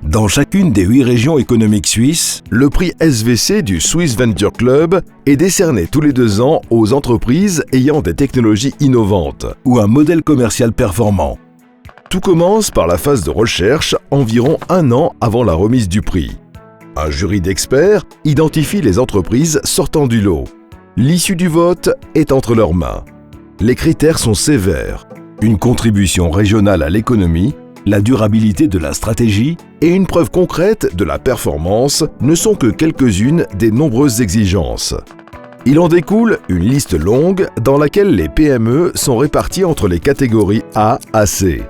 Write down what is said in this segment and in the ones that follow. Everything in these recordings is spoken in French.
Dans chacune des 8 régions économiques suisses, le prix SVC du Swiss Venture Club est décerné tous les 2 ans aux entreprises ayant des technologies innovantes ou un modèle commercial performant. Tout commence par la phase de recherche environ 1 an avant la remise du prix. Un jury d'experts identifie les entreprises sortant du lot. L'issue du vote est entre leurs mains. Les critères sont sévères. Une contribution régionale à l'économie, la durabilité de la stratégie et une preuve concrète de la performance ne sont que quelques-unes des nombreuses exigences. Il en découle une liste longue dans laquelle les PME sont réparties entre les catégories A à C.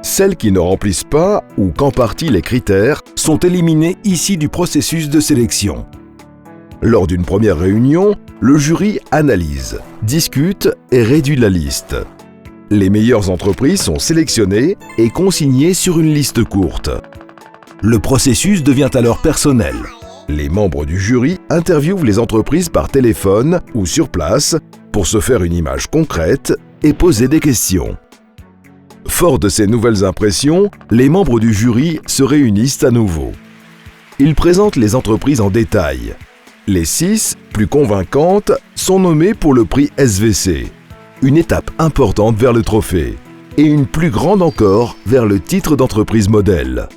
Celles qui ne remplissent pas ou qu'en partie les critères sont éliminées ici du processus de sélection. Lors d'une première réunion, le jury analyse, discute et réduit la liste. Les meilleures entreprises sont sélectionnées et consignées sur une liste courte. Le processus devient alors personnel. Les membres du jury interviewent les entreprises par téléphone ou sur place pour se faire une image concrète et poser des questions. Fort de ces nouvelles impressions, les membres du jury se réunissent à nouveau. Ils présentent les entreprises en détail. Les 6 plus convaincantes sont nommées pour le prix SVC. Une étape importante vers le trophée, et une plus grande encore vers le titre d'entreprise modèle.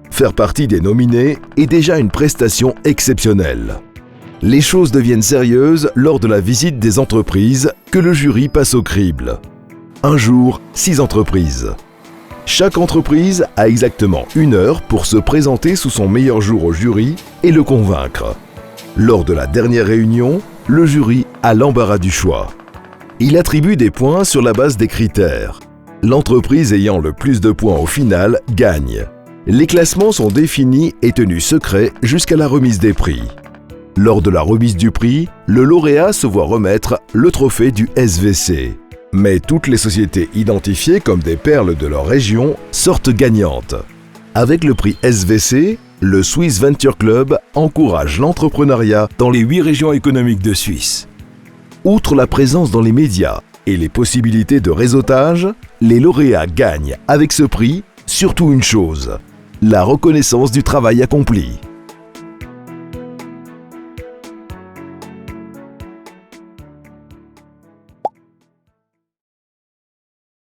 Faire partie des nominés est déjà une prestation exceptionnelle. Les choses deviennent sérieuses lors de la visite des entreprises que le jury passe au crible. Un jour, 6 entreprises. Chaque entreprise a exactement 1 heure pour se présenter sous son meilleur jour au jury et le convaincre. Lors de la dernière réunion, le jury a l'embarras du choix. Il attribue des points sur la base des critères. L'entreprise ayant le plus de points au final gagne. Les classements sont définis et tenus secrets jusqu'à la remise des prix. Lors de la remise du prix, le lauréat se voit remettre le trophée du SVC. Mais toutes les sociétés identifiées comme des perles de leur région sortent gagnantes. Avec le prix SVC, le Swiss Venture Club encourage l'entrepreneuriat dans les 8 régions économiques de Suisse. Outre la présence dans les médias et les possibilités de réseautage, les lauréats gagnent avec ce prix surtout une chose, la reconnaissance du travail accompli.